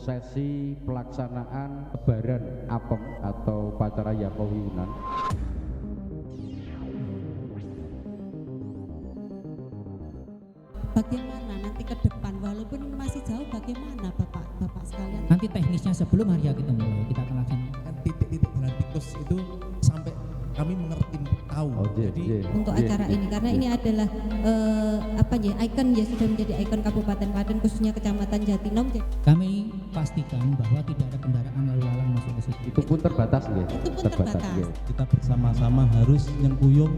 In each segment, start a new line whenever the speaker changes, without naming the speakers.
prosesi pelaksanaan lebaran apem atau upacara Yakowiunan.
Bagaimana nanti ke depan, walaupun ini masih jauh, bagaimana Bapak sekalian?
Nanti teknisnya sebelum hari kita mulai, kita akan laksanakan
titik-titik jalan tikus itu sampai kami mengerti tahu. Jadi
untuk acara ini, karena ini adalah ikon ya, sudah menjadi ikon Kabupaten Klaten khususnya Kecamatan Jatinom.
Kami pastikan bahwa tidak ada kendaraan lalu lalang masuk ke situ.
Itu pun terbatas nggih.
Itu pun terbatas.
Nggih.
kita bersama-sama harus nyengkuyung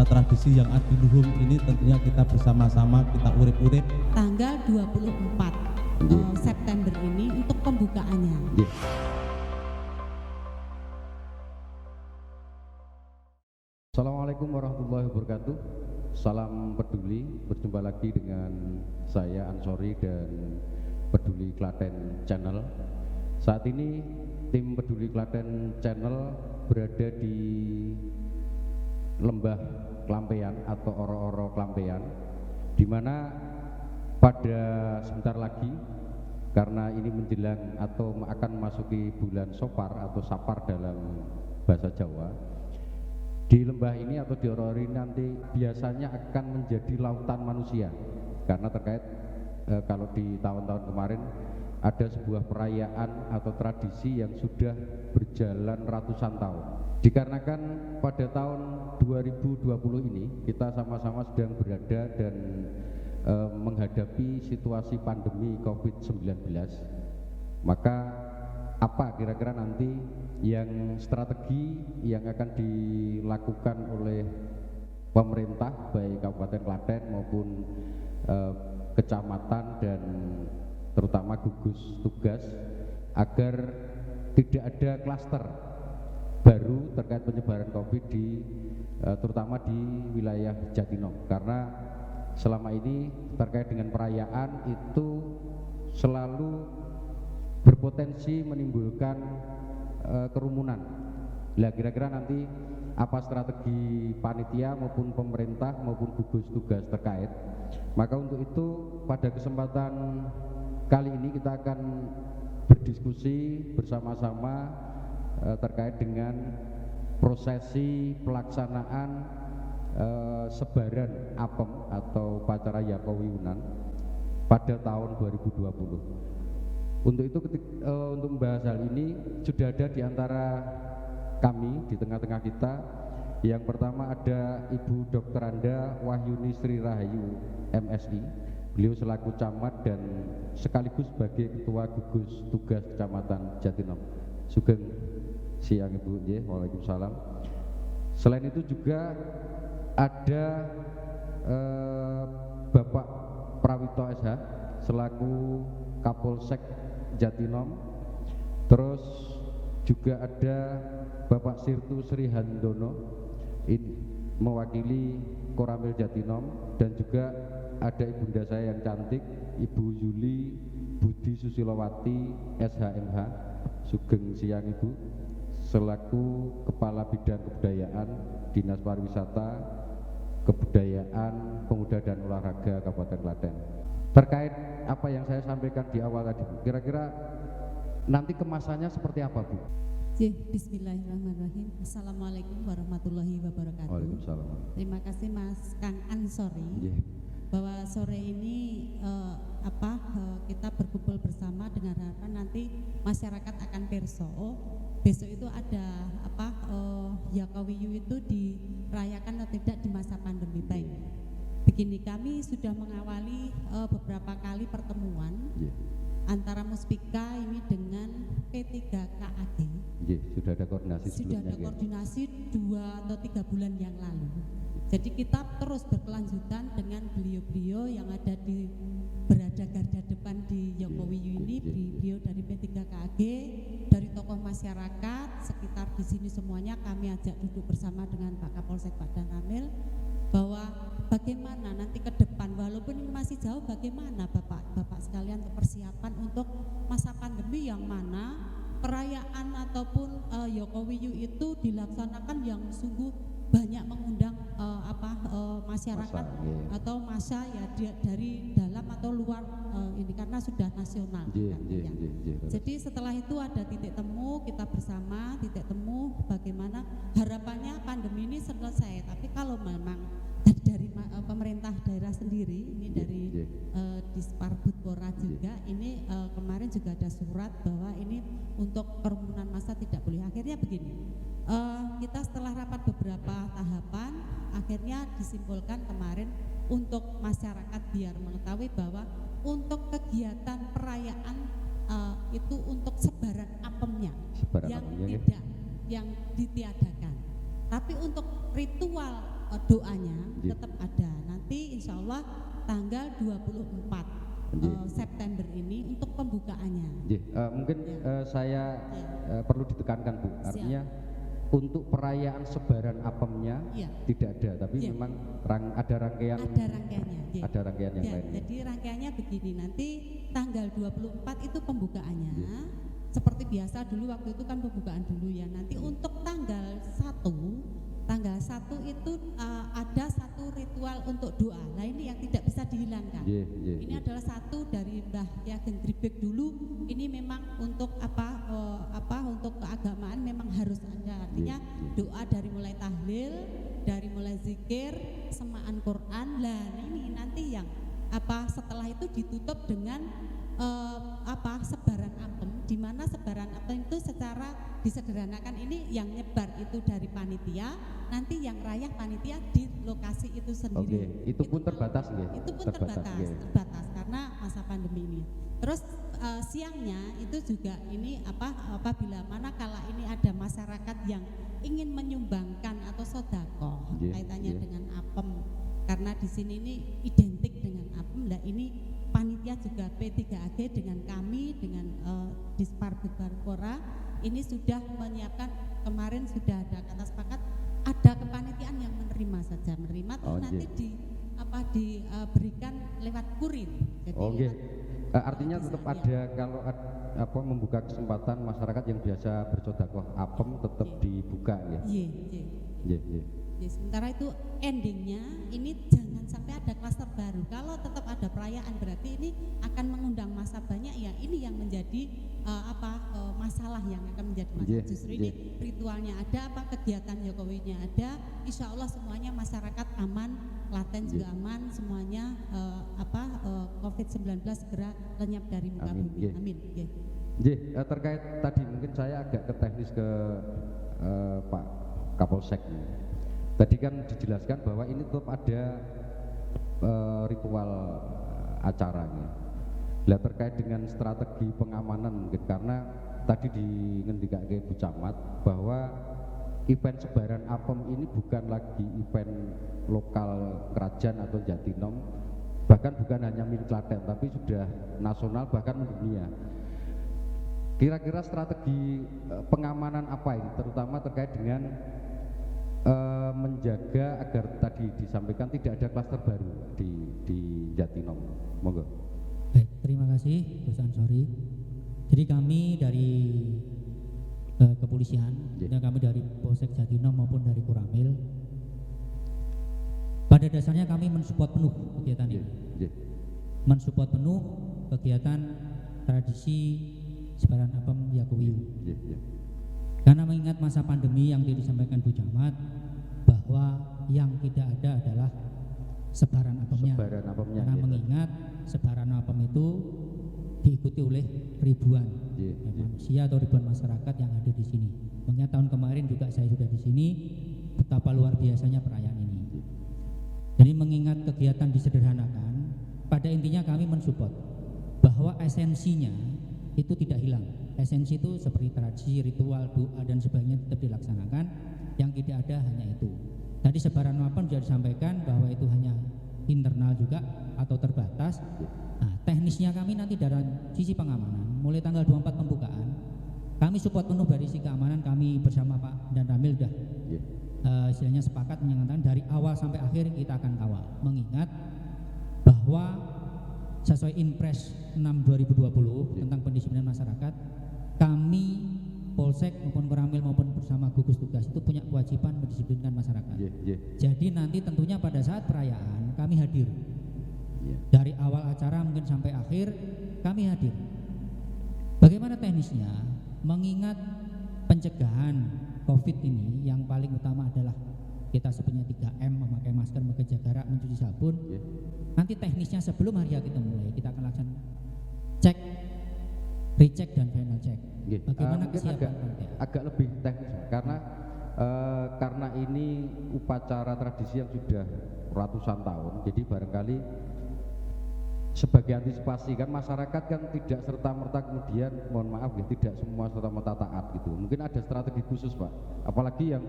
tradisi yang adiluhung ini, tentunya kita bersama-sama kita urip-urip.
Tanggal 24 September ini untuk pembukaannya.
Nggih. Assalamualaikum warahmatullahi wabarakatuh. Salam peduli, berjumpa lagi dengan saya Ansori dan Peduli Klaten Channel. Saat ini tim Peduli Klaten Channel berada di Lembah Klampean atau Oro-Oro Klampean, di mana pada sebentar lagi, karena ini menjelang atau akan memasuki bulan Sopar atau Sapar dalam bahasa Jawa, di lembah ini atau di Oro-Oro ini nanti biasanya akan menjadi lautan manusia, karena terkait kalau di tahun-tahun kemarin ada sebuah perayaan atau tradisi yang sudah berjalan ratusan tahun. Dikarenakan pada tahun 2020 ini kita sama-sama sedang berada dan menghadapi situasi pandemi COVID-19, maka apa kira-kira nanti yang strategi yang akan dilakukan oleh pemerintah baik Kabupaten Klaten maupun kecamatan dan terutama gugus tugas agar tidak ada klaster baru terkait penyebaran COVID terutama di wilayah Jatinom, karena selama ini terkait dengan perayaan itu selalu berpotensi menimbulkan kerumunan. Nah, kira-kira nanti apa strategi panitia maupun pemerintah maupun gugus tugas terkait. Maka untuk itu pada kesempatan kali ini kita akan berdiskusi bersama-sama terkait dengan prosesi pelaksanaan sebaran apem atau upacara Yakowiunan pada tahun 2020. Untuk itu untuk membahas hal ini sudah ada di antara kami di tengah-tengah kita. Yang pertama ada Ibu Dr. Anda Wahyuni Sri Rahayu MSI. Beliau selaku camat dan sekaligus sebagai ketua gugus tugas Kecamatan Jatinom. Sugeng siang Ibu. Waalaikumsalam. Selain itu juga ada Bapak Prawito SH selaku Kapolsek Jatinom. Terus juga ada Bapak Sirtu Sri Handono ini mewakili Koramil Jatinom, dan juga ada ibunda saya yang cantik Ibu Yuli Budi Susilowati SHMH. Sugeng siang Ibu, selaku Kepala Bidang Kebudayaan Dinas Pariwisata, Kebudayaan, Pemuda dan Olahraga Kabupaten Klaten. Terkait apa yang saya sampaikan di awal tadi, kira-kira nanti kemasannya seperti apa Bu?
Bismillahirrahmanirrahim. Assalamualaikum warahmatullahi wabarakatuh.
Waalaikumsalam.
Terima kasih Mas Kang Ansori bahwa sore ini kita berkumpul bersama dengan harapan nanti masyarakat akan perso. Besok itu ada Yakowiu itu dirayakan atau tidak di masa pandemi. Baik. Begini, kami sudah mengawali beberapa kali pertemuan antara Muspika ini dengan P3KAD.
Sudah ada koordinasi
Sudah ada koordinasi 2 atau 3 bulan yang lalu. Jadi kita terus berkelanjutan dengan beliau-beliau yang ada berada garda depan di Yakowiu ini, beliau dari P3KAG, dari tokoh masyarakat sekitar di sini semuanya kami ajak duduk bersama dengan Pak Kapolsek Pak Dan Ramil, bahwa bagaimana nanti ke depan, walaupun ini masih jauh, bagaimana Bapak sekalian untuk persiapan untuk masa pandemi yang mana perayaan ataupun Yakowiu itu dilaksanakan yang sungguh banyak mengundang masyarakat
Masa, nggih.
atau masa ya dari dalam atau luar ini karena sudah nasional.
Nggih,
kan,
nggih,
ya.
nggih, nggih.
Jadi setelah itu ada titik temu, kita bersama titik temu bagaimana harapannya pandemi ini selesai. Tapi kalau memang dari pemerintah daerah sendiri, ini dari Disparbudpora juga, ini kemarin juga ada surat bahwa ini untuk kerumunan massa tidak boleh. Akhirnya begini, kita setelah rapat beberapa tahapan, akhirnya disimpulkan kemarin untuk masyarakat biar mengetahui bahwa untuk kegiatan perayaan itu untuk sebaran apemnya yang tidak yang ditiadakan, tapi untuk ritual doanya tetap ada. Nanti insya Allah tanggal 24 September ini untuk pembukaannya.
Mungkin saya perlu ditekankan Bu, artinya untuk perayaan sebaran apemnya tidak ada, tapi memang ada rangkaian.
Ada rangkaiannya.
Ada rangkaian yang lain.
Jadi rangkaiannya begini, nanti tanggal 24 itu pembukaannya. Seperti biasa dulu waktu itu kan pembukaan dulu ya. Nanti untuk tanggal 1 itu ada satu ritual untuk doa. Nah ini yang tidak bisa dihilangkan. Ini adalah satu dari Mbah Ki Ageng Gribek dulu. Ini memang untuk untuk keagamaan memang harus ada. Artinya doa dari mulai tahlil, dari mulai zikir, semaan Quran. Lah ini nanti yang setelah itu ditutup dengan sebaran apem, di mana sebaran apem itu secara disederhanakan ini yang nyebar itu dari panitia, nanti yang rayah panitia di lokasi itu sendiri.
Itu pun terbatas nggih.
Itu pun terbatas karena masa pandemi ini. Terus siangnya itu juga ini apabila manakala ini ada masyarakat yang ingin menyumbangkan atau sedekah kaitannya dengan apem, karena di sini ini identik dengan apem. Nah ini panitia juga P3AG dengan kami dengan Disparbudpora ini sudah menyiapkan, kemarin sudah ada kata sepakat ada kepanitiaan yang menerima saja, terus nanti diberikan lewat kurir. Jadi
artinya tetap ada kalau membuka kesempatan masyarakat yang biasa bersedekah apem tetap dibuka ya. Iya.
Sementara itu endingnya ini jangan sampai ada klaster baru. Kalau tetap ada perayaan berarti ini akan mengundang massa banyak ya. Ini yang menjadi masalah yang akan menjadi masalah. Justru ini ritualnya ada, kegiatan Jokowinya ada. Insya Allah semuanya masyarakat aman, Klaten juga aman, semuanya COVID-19 segera lenyap dari muka bumi. Amin.
Terkait tadi mungkin saya agak ke teknis ke Pak Kapolsek. Tadi kan dijelaskan bahwa ini tetap ada ritual acaranya. Lah terkait dengan strategi pengamanan mungkin karena tadi ngendikake Bu Camat bahwa event sebaran apem ini bukan lagi event lokal kerajaan atau Jatinom, bahkan bukan hanya milik Klaten tapi sudah nasional bahkan mendunia. Kira-kira strategi pengamanan apa ini terutama terkait dengan menjaga agar tadi disampaikan tidak ada klaster baru di Jatinom. Monggo.
Baik, terima kasih Gus Ansori. Jadi kami dari kepolisian, kami dari Polsek Jatinom maupun dari Koramil, pada dasarnya kami mensupport penuh kegiatan ini. Mensupport penuh kegiatan tradisi sebaran apem Yakuwiyu. Karena mengingat masa pandemi yang disampaikan Bu Camat bahwa yang tidak ada adalah sebaran apemnya. Karena mengingat sebaran apem itu diikuti oleh ribuan manusia atau ribuan masyarakat yang ada di sini. Mengingat tahun kemarin juga saya sudah di sini, betapa luar biasanya perayaan ini. Jadi mengingat kegiatan disederhanakan, pada intinya kami mensupport bahwa esensinya itu tidak hilang. Esensi itu seperti tradisi, ritual, doa dan sebagainya tetap dilaksanakan. Yang tidak ada hanya itu. Tadi sebaran apem sudah disampaikan bahwa itu hanya internal juga atau terbatas. Nah, teknisnya kami nanti dari sisi pengamanan, mulai tanggal 24 pembukaan, kami support penuh dari sisi keamanan. Kami bersama Pak dan Ramil sudah istilahnya sepakat menyatakan dari awal sampai akhir kita akan kawal. Mengingat bahwa sesuai Inpres 6/2020 tentang pendisiplinan masyarakat, kami Polsek maupun Koramil maupun bersama gugus tugas itu punya kewajiban mendisiplinkan masyarakat. Jadi nanti tentunya pada saat perayaan kami hadir. Dari awal acara mungkin sampai akhir kami hadir. Bagaimana teknisnya? Mengingat pencegahan COVID ini yang paling utama adalah kita sebutnya 3M, memakai masker, menjaga jarak, mencuci sabun. Nanti teknisnya sebelum hari kita mulai kita akan laksanakan cek, recheck dan final check. Bagaimana kesiapan
agak lebih teknis karena ini upacara tradisi yang sudah ratusan tahun, jadi barangkali sebagai antisipasi kan masyarakat kan tidak serta-merta kemudian mohon maaf ya tidak semua serta-merta taat gitu. Mungkin ada strategi khusus Pak, apalagi yang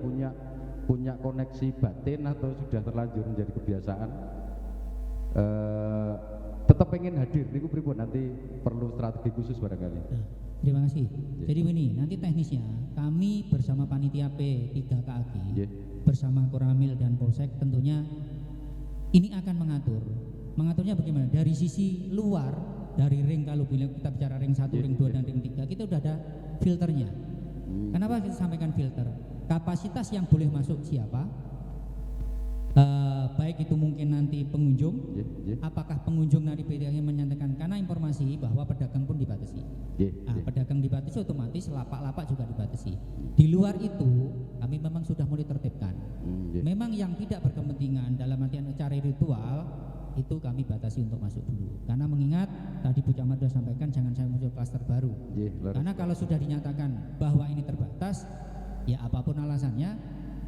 punya koneksi batin atau sudah terlanjur menjadi kebiasaan tetap pengen hadir niku pripun, nanti perlu strategi khusus barangkali.
Terima kasih. Jadi begini, nanti teknisnya kami bersama panitia P3KAG bersama Koramil dan Polsek tentunya ini akan mengaturnya bagaimana? Dari sisi luar, dari ring, kalau kita bicara ring 1, ring 2 dan ring 3 kita sudah ada filternya. Kenapa kita sampaikan filter? Kapasitas yang boleh masuk siapa? Baik itu mungkin nanti pengunjung, apakah pengunjung dari PDAG menyatakan, karena informasi bahwa pedagang pun dibatasi. Pedagang dibatasi otomatis lapak-lapak juga dibatasi. Di luar itu kami memang sudah mulai tertibkan. Memang yang tidak berkepentingan dalam artian acara ritual itu kami batasi untuk masuk dulu. Karena mengingat tadi Bu Camat sudah sampaikan jangan sampai muncul klaster baru. Karena kalau sudah dinyatakan bahwa ini terbatas, ya apapun alasannya,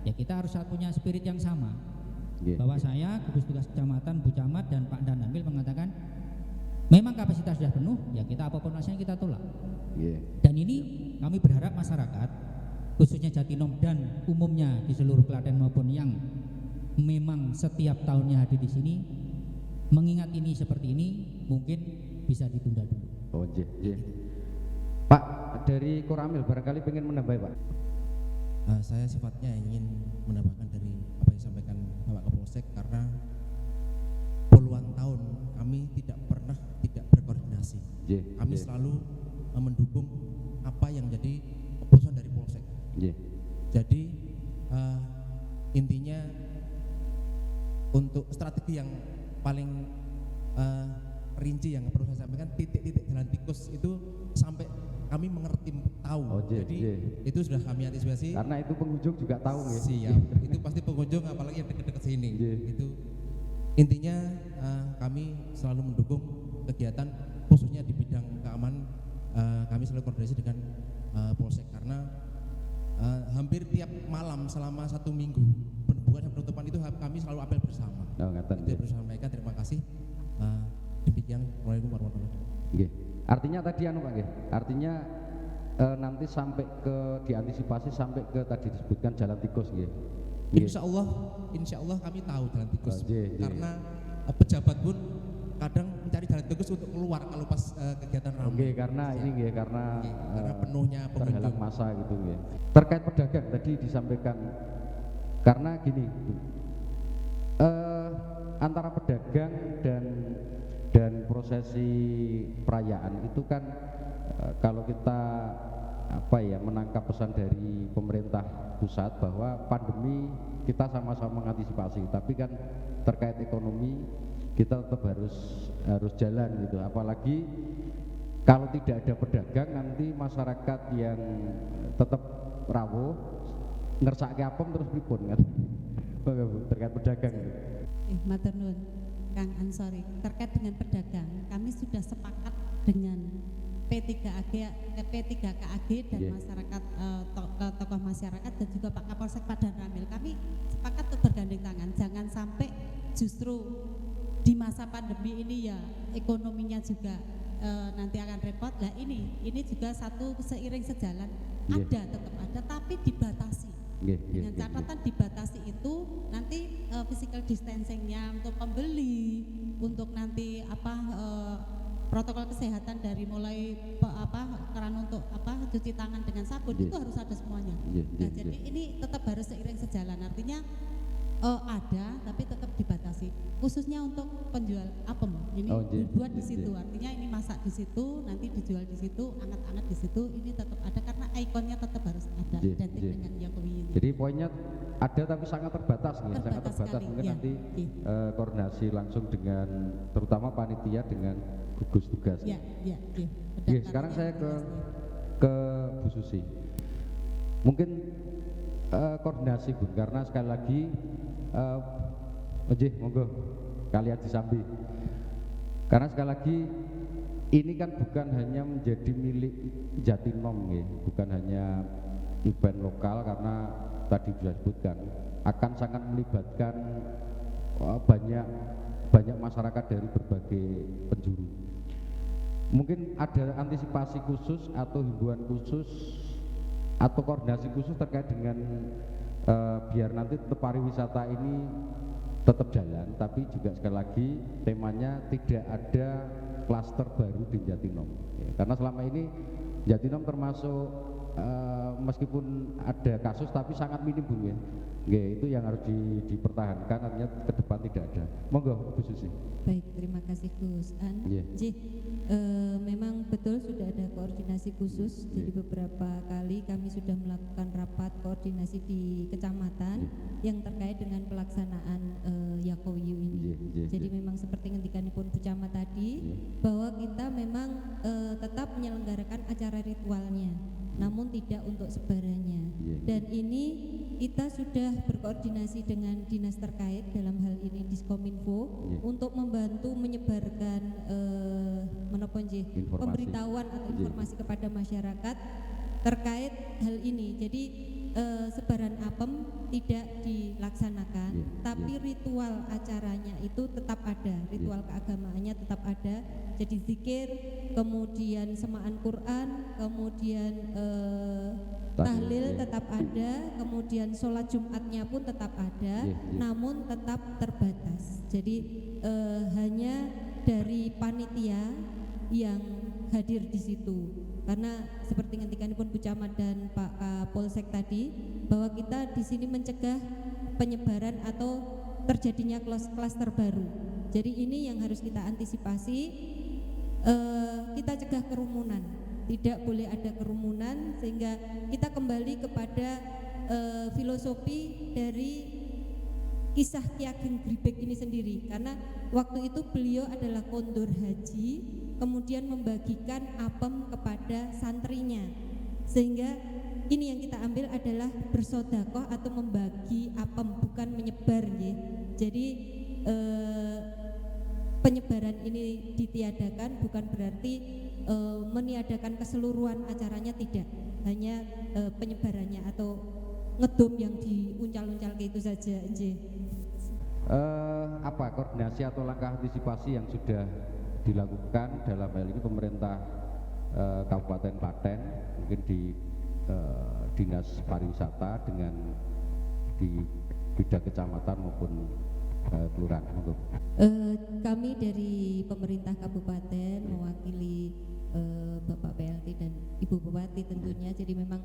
ya kita harus punya spirit yang sama. Bahwa saya gugus tugas kecamatan, Bu Camat dan Pak Danamil mengatakan memang kapasitas sudah penuh, ya kita apapun alasannya kita tolak. Dan ini kami berharap masyarakat khususnya Jatinom dan umumnya di seluruh Klaten maupun yang memang setiap tahunnya hadir di sini mengingat ini seperti ini mungkin bisa ditunda dulu.
Pak dari Koramil barangkali pengen menambah Pak.
Saya sifatnya ingin menambahkan dari apa yang disampaikan Bapak Kapolsek, karena puluhan tahun kami tidak pernah tidak berkoordinasi. Kami selalu mendukung apa yang jadi keputusan dari Polsek. Jadi intinya untuk strategi yang paling rinci yang perlu saya sampaikan, titik-titik jalan tikus itu sampai kami mengerti tahu. Jadi itu sudah kami antisipasi.
Karena itu pengunjung juga tahu ya.
Siap. Itu pasti pengunjung apalagi yang dekat-dekat sini. Itu intinya kami selalu mendukung kegiatan khususnya di bidang keamanan. Kami selalu koordinasi dengan Polsek karena hampir tiap malam selama 1 minggu pembukaan dan penutupan itu kami selalu apel bersama. Itu bersama mereka. Terima kasih. Demikian. Assalamualaikum warahmatullahi wabarakatuh.
Artinya tadi Pak artinya nanti sampai ke diantisipasi sampai ke tadi disebutkan jalan tikus
Insya Allah kami tahu jalan tikus karena pejabat pun kadang mencari jalan tikus untuk keluar kalau pas kegiatan ramai.
Karena karena
penuhnya
terhalang masa gitu Terkait pedagang tadi disampaikan karena gini antara pedagang dan prosesi perayaan itu kan kalau kita menangkap pesan dari pemerintah pusat bahwa pandemi kita sama-sama mengantisipasi, tapi kan terkait ekonomi kita tetap harus jalan gitu. Apalagi kalau tidak ada pedagang nanti masyarakat yang tetap rawuh ngersake apem terus pripun kan. Terkait pedagang.
Matur nuwun Kang Ansori, terkait dengan pedagang kami sudah sepakat dengan P3KAG dan masyarakat tokoh masyarakat dan juga Pak Kapolsek Pak Danramil, kami sepakat untuk bergandeng tangan, jangan sampai justru di masa pandemi ini ya ekonominya juga nanti akan repot. Nah ini juga satu seiring sejalan tetap ada tapi dibatasi. Dengan catatan dibatasi itu nanti physical distancingnya untuk pembeli, untuk nanti protokol kesehatan dari mulai keran untuk cuci tangan dengan sabun itu harus ada semuanya. Jadi ini tetap harus seiring sejalan, artinya ada tapi tetap dibatasi. khususnya untuk penjual apem. Ini dibuat di situ, artinya ini masak di situ, nanti dijual di situ, anget-anget di situ. Ini tetap ada karena ikonnya tetap harus ada identik dengan Yakowi ini.
Jadi poinnya ada tapi sangat terbatas nih, sangat terbatas.
Sekali,
Mungkin
ya.
nanti koordinasi langsung dengan terutama panitia dengan gugus tugas.
Ya.
Sekarang saya ke Bu Susi. Mungkin koordinasi Bun, karena sekali lagi monggo kalian disambi. Karena sekali lagi ini kan bukan hanya menjadi milik Jatinom, bukan hanya event lokal, karena tadi sudah disebutkan akan sangat melibatkan banyak masyarakat dari berbagai penjuru. Mungkin ada antisipasi khusus atau himbauan khusus atau koordinasi khusus terkait dengan biar nanti tetap pariwisata ini tetap jalan, tapi juga sekali lagi temanya tidak ada klaster baru di Jatinom, karena selama ini Jatinom termasuk meskipun ada kasus tapi sangat minim Bu ya. Itu yang harus dipertahankan, artinya ke depan tidak ada. Monggo Bu Susi.
Baik, terima kasih Gus An. Memang betul sudah ada koordinasi khusus. Jadi beberapa kali kami sudah melakukan rapat koordinasi di kecamatan yang terkait dengan pelaksanaan Yakowiyu ini. Jadi memang seperti ngendikanipun Bu Camat tadi, bahwa kita memang tetap menyelenggarakan acara ritualnya, namun tidak untuk sebarannya. Dan ini kita sudah berkoordinasi dengan dinas terkait, dalam hal ini Diskominfo, untuk membantu menyebarkan pemberitahuan atau informasi kepada masyarakat terkait hal ini. Jadi sebaran apem tidak dilaksanakan, tapi ritual acaranya itu tetap ada, ritual keagamaannya tetap ada. Jadi zikir, kemudian semaan Quran, kemudian tahlil tetap ada, kemudian sholat Jumatnya pun tetap ada, namun tetap terbatas. Jadi hanya dari panitia yang hadir di situ. Karena seperti ngendikanipun Bu Camat dan Pak Kapolsek tadi, bahwa kita di sini mencegah penyebaran atau terjadinya klaster baru. Jadi ini yang harus kita antisipasi, kita cegah kerumunan. Tidak boleh ada kerumunan, sehingga kita kembali kepada filosofi dari kisah Ki Ageng Gribek ini sendiri. Karena waktu itu beliau adalah kondur haji, kemudian membagikan apem kepada santrinya, sehingga ini yang kita ambil adalah bersodakoh atau membagi apem, bukan menyebar ya. Jadi penyebaran ini ditiadakan bukan berarti meniadakan keseluruhan acaranya, tidak, hanya penyebarannya atau ngedom yang diuncal-uncal kayak itu saja.
Apa koordinasi atau langkah antisipasi yang sudah dilakukan dalam hal ini pemerintah Kabupaten Klaten, mungkin di Dinas Pariwisata dengan di bidang kecamatan maupun kelurahan?
Kami dari pemerintah kabupaten mewakili Bapak PLT dan Ibu Bupati tentunya. Jadi memang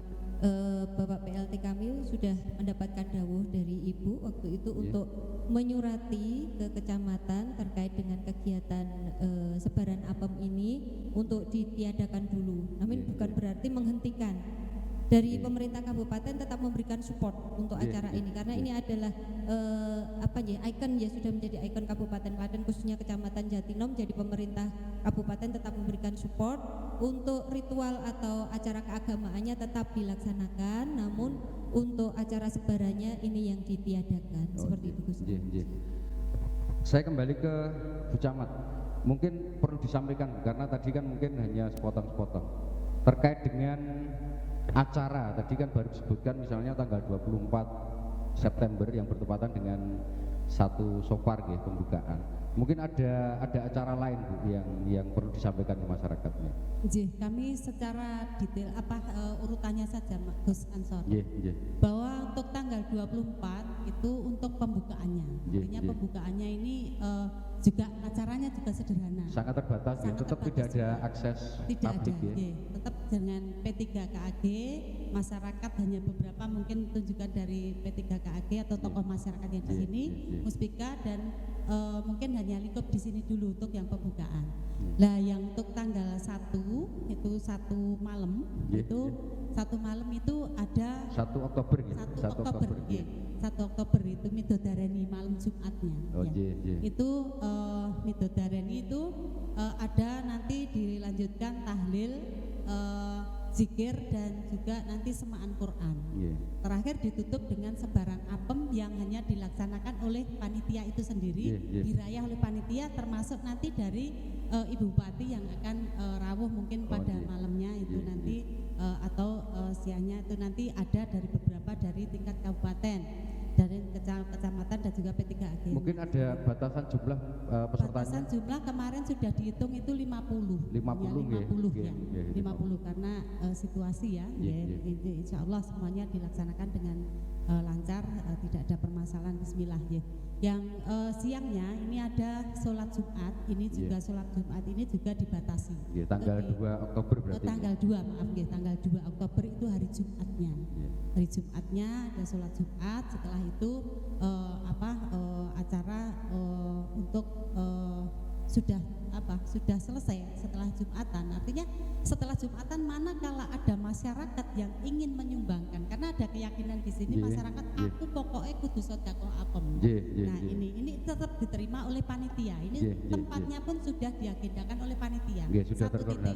Bapak PLT kami sudah mendapatkan dawuh dari Ibu waktu itu untuk menyurati ke kecamatan terkait dengan kegiatan sebaran apem ini untuk ditiadakan dulu. Namun bukan berarti menghentikan. Dari pemerintah kabupaten tetap memberikan support untuk acara ini, karena ini adalah ikon ya, sudah menjadi ikon Kabupaten Klaten, khususnya Kecamatan Jatinom. Jadi pemerintah kabupaten tetap memberikan support untuk ritual atau acara keagamaannya tetap dilaksanakan, namun untuk acara sebarannya ini yang ditiadakan. Seperti itu Gus.
Saya kembali ke Bu Camat. Mungkin perlu disampaikan, karena tadi kan mungkin hanya sepotong-sepotong terkait dengan acara. Tadi kan baru disebutkan misalnya tanggal 24 September yang bertepatan dengan 1 Sofar ya, pembukaan. Mungkin ada acara lain Bu yang perlu disampaikan ke masyarakatnya.
Kami secara detail urutannya saja Gus Ansor. Bahwa untuk tanggal 24 itu untuk pembukaannya. Artinya pembukaannya ini juga acaranya juga sederhana.
Sangat terbatas ya, tetap tidak ada akses publik ya.
Tetap dengan P3KAG, masyarakat hanya beberapa mungkin tunjukkan dari P3KAG atau tokoh masyarakat yang di sini, Muspika dan mungkin hanya lingkup di sini dulu untuk yang pembukaan. Nah, yang untuk tanggal 1 itu 1 malam itu 1 malam itu ada
1 Oktober ya.
1 Oktober, ya. 1 Oktober itu Midodareni malam Jumatnya.
Oh,
ya. Itu Midodareni itu ada nanti dilanjutkan tahlil, zikir dan juga nanti semaan Quran. Terakhir ditutup dengan sebaran apem yang hanya dilaksanakan oleh panitia itu sendiri, dirayah oleh panitia, termasuk nanti dari Ibu Bupati yang akan rawuh mungkin pada malamnya itu nanti atau siangnya itu nanti ada dari beberapa dari tingkat kabupaten, dari kecamatan dan juga P3AG.
Mungkin ada batasan jumlah pesertanya?
Batasan jumlah kemarin sudah dihitung itu 50.
50
ya. 50 karena situasi ya. Insya Allah semuanya dilaksanakan dengan lancar, tidak ada permasalahan. Bismillah ya. Yang siangnya ini ada sholat Jumat, ini juga sholat Jumat ini juga dibatasi.
Tanggal 2 Oktober berarti.
Tanggal 2 maaf ya, tanggal 2 Oktober itu hari Jumatnya. Hari Jumatnya ada sholat Jumat, setelah itu acara untuk sudah selesai setelah Jumatan. Artinya setelah Jumatan manakala ada masyarakat yang ingin menyumbangkan, karena ada keyakinan di sini masyarakat aku pokoknya kudu sedekah apem. Nah, ini tetap diterima oleh panitia. Ini tempatnya pun sudah diagendakan oleh panitia.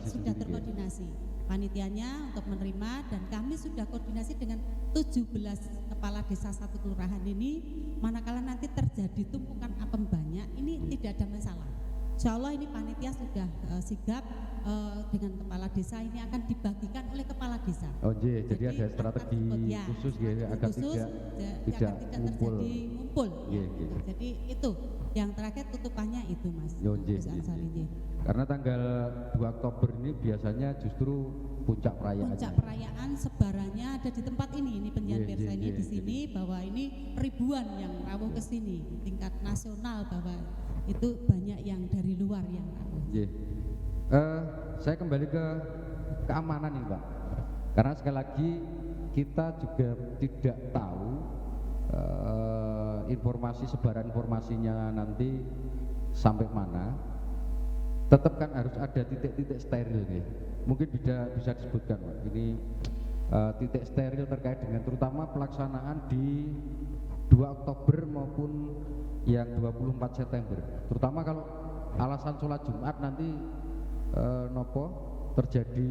Sudah terkoordinasi. Panitianya untuk menerima dan kami sudah koordinasi dengan 17 kepala desa satu kelurahan ini. Manakala nanti terjadi tumpukan apem banyak, ini tidak ada masalah. Insya Allah ini panitia sudah sigap dengan kepala desa, ini akan dibagikan oleh kepala desa.
Jadi ada strategi khusus ya, agar tidak ngumpul.
Jadi itu yang terakhir tutupannya itu Mas.
Karena tanggal 2 Oktober ini biasanya justru puncak perayaan.
Puncak perayaan sebarannya ada di tempat ini penjian Pirsa ini di sini bahwa ini ribuan yang rawuh ke sini tingkat nasional, bahwa itu banyak yang dari luar yang rawuh.
Saya kembali ke keamanan nih Pak. Karena sekali lagi kita juga tidak tahu informasi sebaran informasinya nanti sampai mana. Tetap kan harus ada titik-titik steril nih. Mungkin bisa disebutkan Pak. Ini titik steril terkait dengan terutama pelaksanaan di 2 Oktober maupun yang 24 September. Terutama kalau alasan sholat Jumat nanti terjadi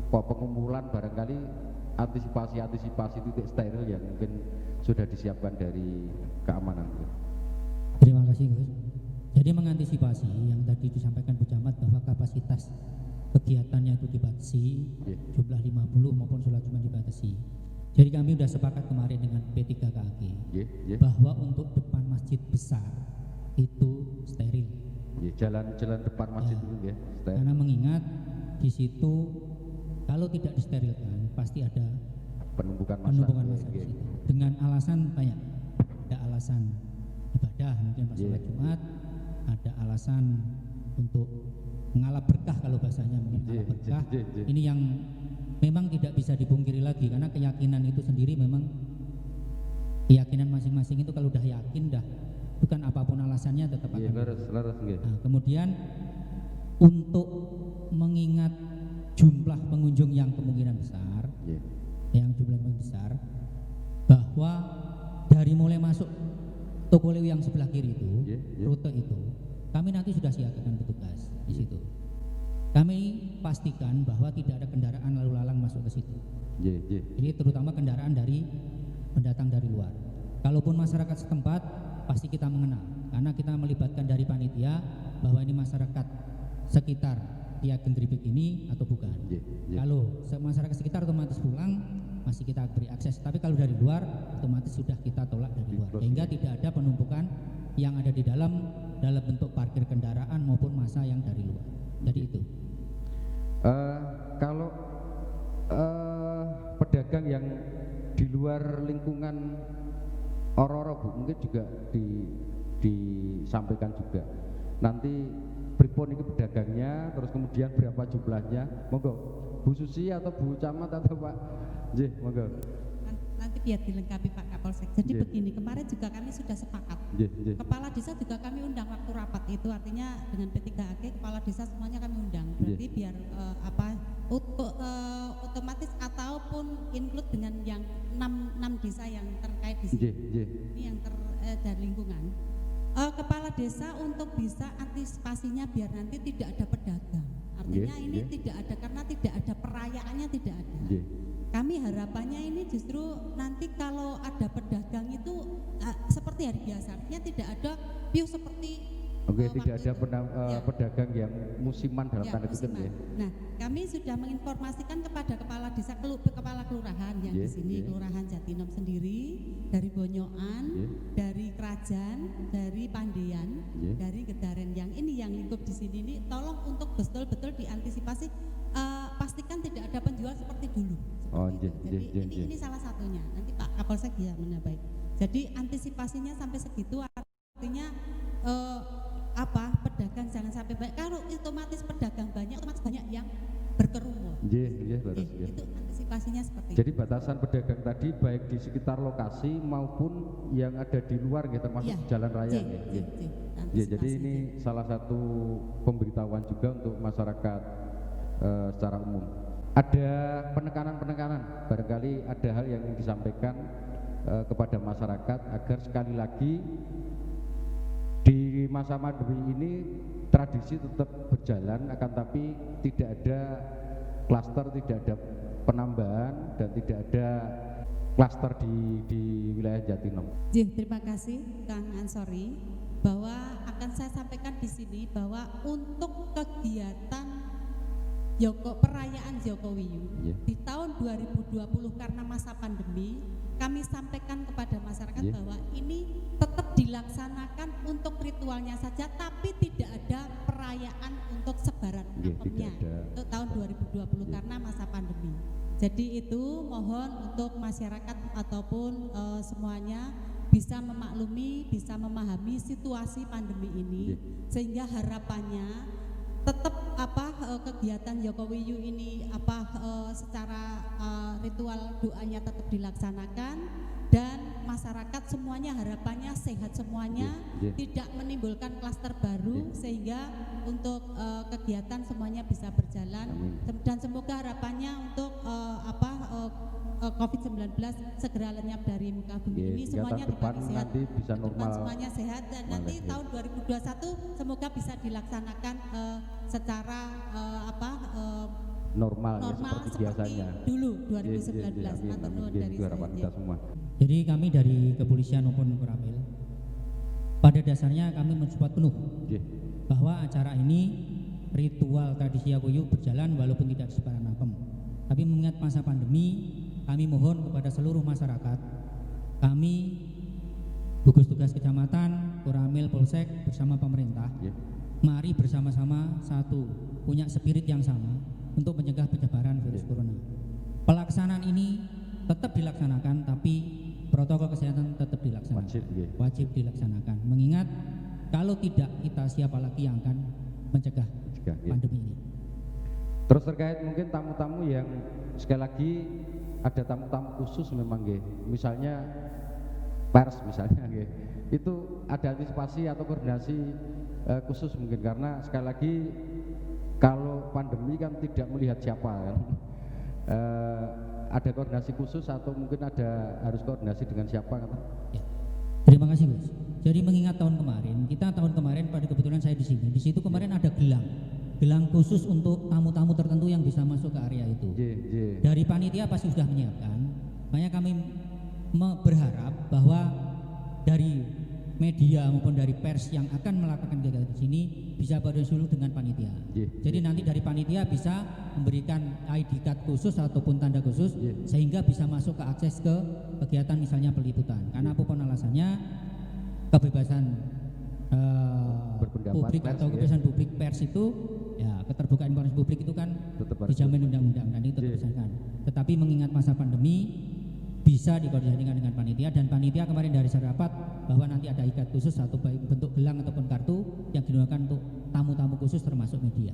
pengumpulan, barangkali antisipasi titik steril yang mungkin sudah disiapkan dari keamanan.
Terima kasih Gus. Jadi mengantisipasi yang tadi disampaikan Bu Camat bahwa kapasitas kegiatannya itu dibatasi, jumlah 50 maupun sholat Jumat dibatasi. Jadi kami sudah sepakat kemarin dengan P3KAG bahwa untuk depan masjid besar itu steril.
Jalan depan masjid itu ya. Steril.
Karena mengingat di situ kalau tidak disterilkan pasti ada
penumpukan massa
di situ. Dengan alasan banyak, ada alasan ibadah mungkin pas sholat Jumat, ada alasan untuk mengalap berkah kalau bahasanya mungkin mengalap berkah. Ini yang memang tidak bisa dipungkiri lagi karena keyakinan itu sendiri memang keyakinan masing-masing itu kalau udah yakin dah bukan apapun alasannya tetap akan. Nah, kemudian untuk mengingat jumlah pengunjung yang kemungkinan besar, bahwa dari mulai masuk toko Lewi yang sebelah kiri itu, rute itu, kami nanti sudah siapkan petugas di situ. Kami pastikan bahwa tidak ada kendaraan lalu lalang masuk ke situ. Jadi terutama kendaraan dari pendatang dari luar. Kalaupun masyarakat setempat pasti kita mengenal, karena kita melibatkan dari panitia bahwa ini masyarakat sekitar Tiak Gendribik ini atau bukan. Kalau masyarakat sekitar otomatis pulang masih kita beri akses, tapi kalau dari luar otomatis sudah kita tolak dari luar, sehingga tidak ada penumpukan yang ada di dalam bentuk parkir kendaraan maupun massa yang dari luar. Jadi itu.
Kalau pedagang yang di luar lingkungan Ororo Bu, mungkin juga disampaikan juga. Nanti berpon ini pedagangnya, terus kemudian berapa jumlahnya? Monggo Bu Susi atau Bu Camat atau Pak? Monggo.
Nanti ya dilengkapi Pak Kapolsek. Jadi
Nggih.
begini, kemarin juga kami sudah sepakat.
Nggih, nggih.
Kepala desa juga kami undang waktu rapat itu, artinya dengan P3AG kepala desa semuanya kami undang. Berarti biar otomatis ataupun include dengan yang 6 desa yang terkait di sini.
Nggih, nggih.
Ini yang dari lingkungan. Kepala desa untuk bisa antisipasinya biar nanti tidak ada pedagang. Artinya
Nggih,
ini
nggih.
tidak ada, karena tidak ada perayaannya, tidak ada.
Nggih.
Kami harapannya ini justru nanti kalau ada pedagang itu seperti hari biasa, artinya tidak ada view seperti
Oke,
waktu
tidak ada
itu. Ya.
pedagang yang musiman dalam tanda kutip
musiman.
ya.
Nah, kami sudah menginformasikan kepada kepala desa, kepala kelurahan yang di sini, Kelurahan Jatinom sendiri, dari Bonyoan, dari Kerajaan, dari Pandean, dari Gedaren, yang ini yang lingkup di sini ini, tolong untuk betul-betul diantisipasi, pastikan tidak ada penjual seperti dulu.
Oh,
Jadi ini salah satunya. Nanti Pak Kapolsek ya menambah. Jadi antisipasinya sampai segitu, artinya pedagang jangan sampai banyak. Kalau otomatis pedagang banyak, otomatis banyak yang berkerumun. Itu antisipasinya seperti
Jadi batasan pedagang tadi baik di sekitar lokasi maupun yang ada di luar gitu, termasuk jalan raya. Jadi ini salah satu pemberitahuan juga untuk masyarakat secara umum. Ada penekanan-penekanan, barangkali ada hal yang ingin disampaikan kepada masyarakat agar sekali lagi di masa pandemi ini tradisi tetap berjalan, akan tapi tidak ada klaster, tidak ada penambahan dan tidak ada klaster di wilayah Jatinom.
Terima kasih Kang Ansori, bahwa akan saya sampaikan di sini bahwa untuk kegiatan perayaan Jokowi di tahun 2020 karena masa pandemi, kami sampaikan kepada masyarakat bahwa ini tetap dilaksanakan untuk ritualnya saja, tapi tidak ada perayaan untuk sebaran apemnya untuk tahun 2020 karena masa pandemi. Jadi itu mohon untuk masyarakat ataupun semuanya bisa memaklumi, bisa memahami situasi pandemi ini, sehingga harapannya tetap kegiatan Jokowi ini secara ritual doanya tetap dilaksanakan, dan masyarakat semuanya harapannya sehat semuanya, tidak menimbulkan klaster baru, sehingga untuk kegiatan semuanya bisa berjalan. Dan semoga harapannya untuk COVID-19 segera lenyap dari muka bumi ini, semuanya dibagi sehat,
nanti bisa normal,
semuanya sehat, dan nanti tahun 2021 semoga bisa dilaksanakan secara normal seperti biasanya dulu 2019. Dari
harapan kita semua.
Jadi kami dari kepolisian maupun Koramil pada dasarnya kami mensupport penuh bahwa acara ini ritual tradisi Yakuyu berjalan walaupun tidak sebaran apem. Tapi mengingat masa pandemi, kami mohon kepada seluruh masyarakat, kami gugus tugas kecamatan, Koramil, Polsek bersama pemerintah, mari bersama-sama punya spirit yang sama untuk mencegah penyebaran virus corona. Pelaksanaan ini tetap dilaksanakan, tapi protokol kesehatan tetap dilaksanakan. Wajib dilaksanakan. Mengingat kalau tidak, kita siapa lagi yang akan mencegah pandemi ini.
Terus terkait mungkin tamu-tamu yang sekali lagi ada tamu-tamu khusus memang misalnya pers misalnya itu ada antisipasi atau koordinasi khusus mungkin, karena sekali lagi kalau pandemi kan tidak melihat siapa kan. Ada koordinasi khusus atau mungkin harus koordinasi dengan siapa kan?
Terima kasih Gus. Jadi mengingat tahun kemarin pada kebetulan saya di sini, di situ kemarin ada gelang khusus untuk tamu-tamu tertentu yang bisa masuk ke area itu. Dari panitia pasti sudah menyiapkan. Makanya kami berharap bahwa dari media maupun dari pers yang akan melakukan kegiatan di sini bisa berdiskusi dengan panitia. Jadi nanti dari panitia bisa memberikan ID card khusus ataupun tanda khusus sehingga bisa masuk ke akses ke kegiatan misalnya peliputan. Karena apapun alasannya, kebebasan publik atau kebebasan publik pers itu keterbukaan informasi publik itu kan dijamin undang-undang dan itu dilaksanakan. Tetapi mengingat masa pandemi bisa dikoordinasikan dengan panitia, dan panitia kemarin dari rapat bahwa nanti ada ikat khusus atau baik bentuk gelang ataupun kartu yang digunakan untuk tamu-tamu khusus termasuk media.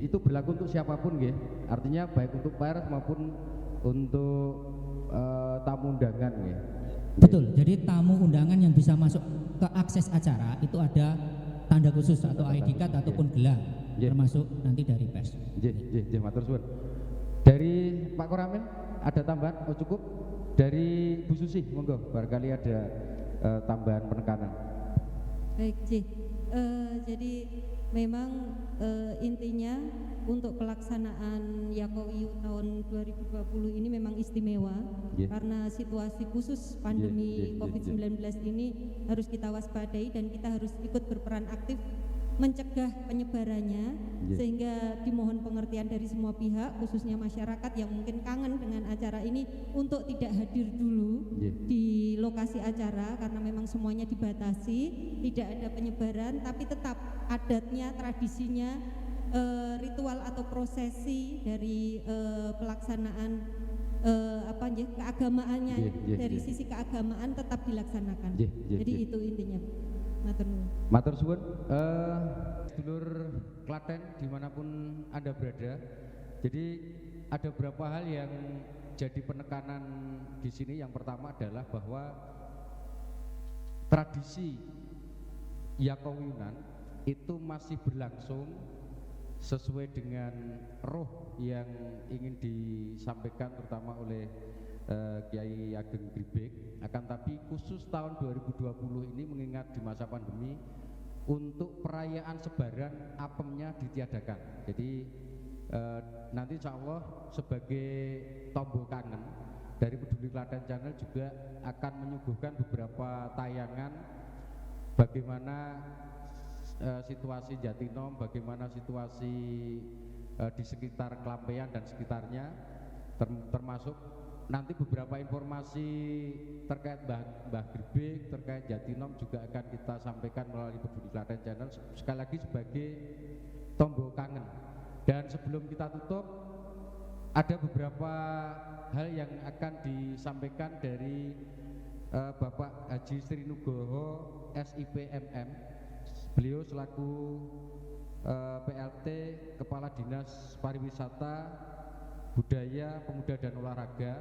Itu berlaku untuk siapapun artinya baik untuk pers maupun untuk tamu undangan ya.
Betul. Jadi tamu undangan yang bisa masuk ke akses acara itu ada tanda khusus atau ID card ataupun gelar, termasuk nanti dari pers.
Nggih, matur suwun. Dari Pak Koramil ada tambahan? Oh cukup. Dari Bu Susi, monggo, barangkali ada tambahan penekanan.
Baik, jadi memang intinya untuk pelaksanaan Yakowiyu tahun 2020 ini memang istimewa karena situasi khusus pandemi COVID-19 ini harus kita waspadai dan kita harus ikut berperan aktif mencegah penyebarannya, sehingga dimohon pengertian dari semua pihak khususnya masyarakat yang mungkin kangen dengan acara ini untuk tidak hadir dulu di lokasi acara karena memang semuanya dibatasi, tidak ada penyebaran, tapi tetap adatnya, tradisinya, ritual atau prosesi dari pelaksanaan keagamaannya dari sisi keagamaan tetap dilaksanakan. Jadi itu intinya.
Matur suwun. Dulur Klaten dimanapun Anda berada. Jadi ada beberapa hal yang jadi penekanan di sini. Yang pertama adalah bahwa tradisi Yakowiyunan itu masih berlangsung sesuai dengan roh yang ingin disampaikan terutama oleh Kiai Ageng Gribek. Akan tapi khusus tahun 2020 ini mengingat di masa pandemi untuk perayaan sebaran apemnya ditiadakan. Jadi nanti insya Allah sebagai tombol kangen dari Peduli Klaten Channel juga akan menyuguhkan beberapa tayangan bagaimana situasi Jatinom, bagaimana situasi di sekitar Klampeyan dan sekitarnya, termasuk nanti beberapa informasi terkait Mbah Gribek, terkait Jatinom juga akan kita sampaikan melalui Peduli Klaten Channel sekali lagi sebagai tombol kangen. Dan sebelum kita tutup, ada beberapa hal yang akan disampaikan dari Bapak Haji Sri Nugroho SIPMM. Beliau selaku PLT Kepala Dinas Pariwisata, Budaya, Pemuda dan Olahraga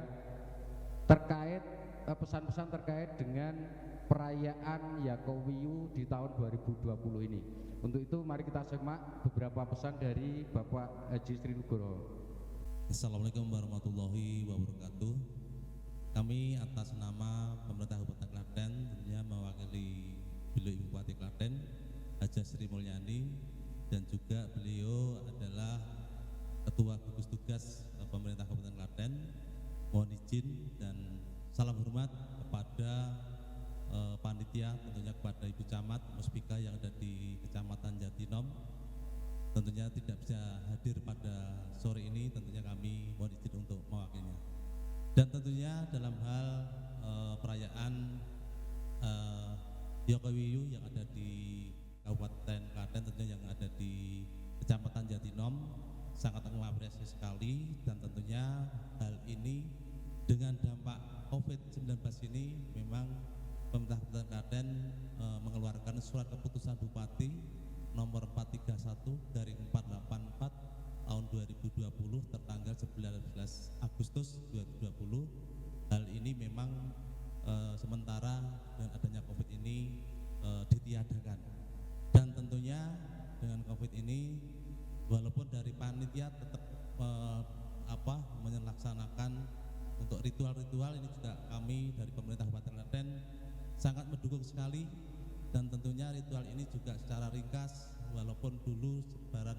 terkait pesan-pesan terkait dengan perayaan Yakowiyu di tahun 2020 ini. Untuk itu mari kita simak beberapa pesan dari Bapak Haji Sri Nugroho.
Assalamualaikum warahmatullahi wabarakatuh. Kami atas nama pemerintah Kabupaten Klaten tentunya mewakili beliau Ibu Bupati Klaten Haja Sri Mulyani, dan juga beliau adalah Ketua Gugus Tugas Pemerintah Kabupaten Klaten. Mohon izin dan salam hormat kepada panitia, tentunya kepada Ibu Camat Muspika yang ada di Kecamatan Jatinom. Tentunya tidak bisa hadir pada sore ini, tentunya kami mohon izin untuk mewakilinya. Dan tentunya dalam hal perayaan Yakowiyu yang ada di Kabupaten Klaten, tentunya yang ada di Kecamatan Jatinom, sangat mengapresiasi sekali. Dan tentunya hal ini dengan dampak COVID-19 ini memang pemerintah Kabupaten Klaten mengeluarkan surat keputusan Bupati nomor 431/484 tahun 2020 tertanggal 19 Agustus 2020. Hal ini memang sementara dengan adanya COVID ini ditiadakan. Dan tentunya dengan COVID ini walaupun dari panitia tetap melaksanakan untuk ritual-ritual ini juga kami dari pemerintah Kabupaten Klaten sangat mendukung sekali. Dan tentunya ritual ini juga secara ringkas, walaupun dulu sebaran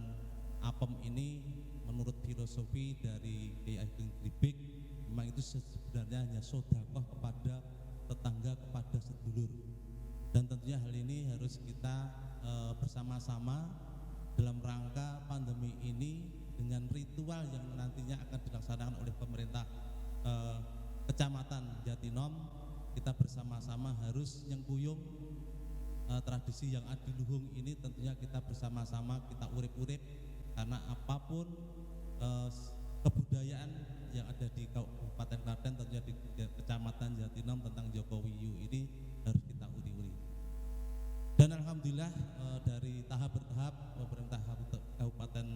apem ini menurut filosofi dari Kiai Ageng Gribek memang itu sebenarnya hanya sedekah kepada tetangga, kepada sedulur. Dan tentunya hal ini harus kita bersama-sama dalam rangka pandemi ini dengan ritual yang nantinya akan dilaksanakan oleh pemerintah Kecamatan Jatinom. Kita bersama-sama harus nyengkuyung tradisi yang adiluhung ini. Tentunya kita bersama-sama kita urip-urip, karena apapun kebudayaan yang ada di Kabupaten Klaten, tentunya di Kecamatan Jatinom tentang Yakowiyu ini harus kita uri-uri. Dan alhamdulillah dari tahap bertahap pemerintah Kabupaten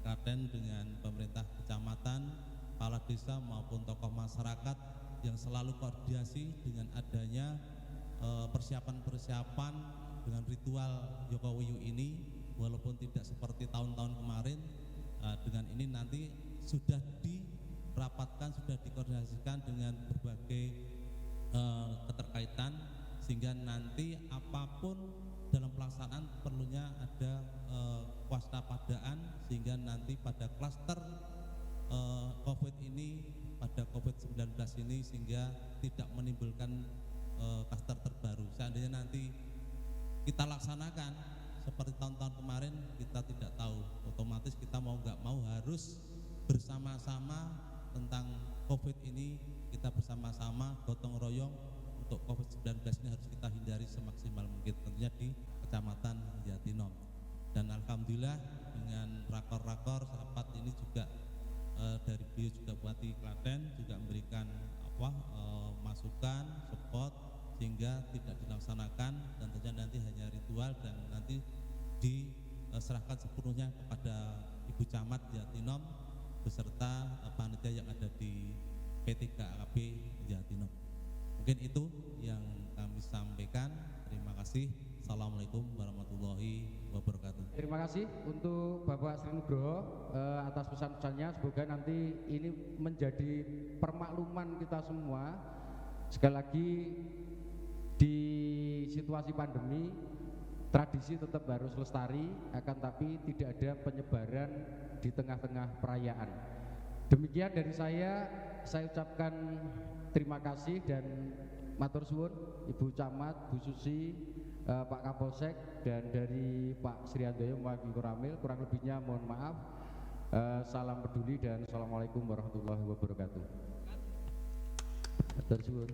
Klaten dengan pemerintah kecamatan, kepala desa maupun tokoh masyarakat yang selalu koordinasi dengan adanya persiapan-persiapan dengan ritual Yokowiyu ini, walaupun tidak seperti tahun-tahun kemarin. Dengan ini nanti sudah dirapatkan, sudah dikoordinasikan dengan berbagai keterkaitan, sehingga nanti apapun dalam pelaksanaan perlunya ada kewaspadaan, sehingga nanti pada klaster COVID ini, pada COVID-19 ini, sehingga tidak menimbulkan klaster terbaru. Seandainya nanti kita laksanakan seperti tahun-tahun kemarin, kita tidak tahu, otomatis kita mau nggak mau harus bersama-sama tentang COVID ini, kita bersama-sama gotong royong untuk COVID-19 ini harus kita hindari semaksimal mungkin, tentunya di Kecamatan Jatinom. Dan alhamdulillah dengan rakor-rakor rapat ini juga dari beliau juga Bupati Klaten juga memberikan masukan, support, sehingga tidak dilaksanakan dan tentunya nanti hanya ritual dan nanti diserahkan sepenuhnya kepada Ibu Camat Jatinom beserta panitia yang ada di P3AKP Jatinom. Mungkin itu yang kami sampaikan. Terima kasih. Assalamualaikum warahmatullahi wabarakatuh.
Terima kasih untuk Bapak Sri Nugroho atas pesan-pesannya. Semoga nanti ini menjadi permakluman kita semua. Sekali lagi, di situasi pandemi, tradisi tetap harus lestari, akan tapi tidak ada penyebaran di tengah-tengah perayaan. Demikian dari saya ucapkan terima kasih dan matur suwun Ibu Camat, Bu Susi, Pak Kapolsek, dan dari Pak Sri Handoyo mewakili Koramil. Kurang lebihnya mohon maaf. Salam peduli dan assalamualaikum warahmatullahi wabarakatuh. Matur suwun.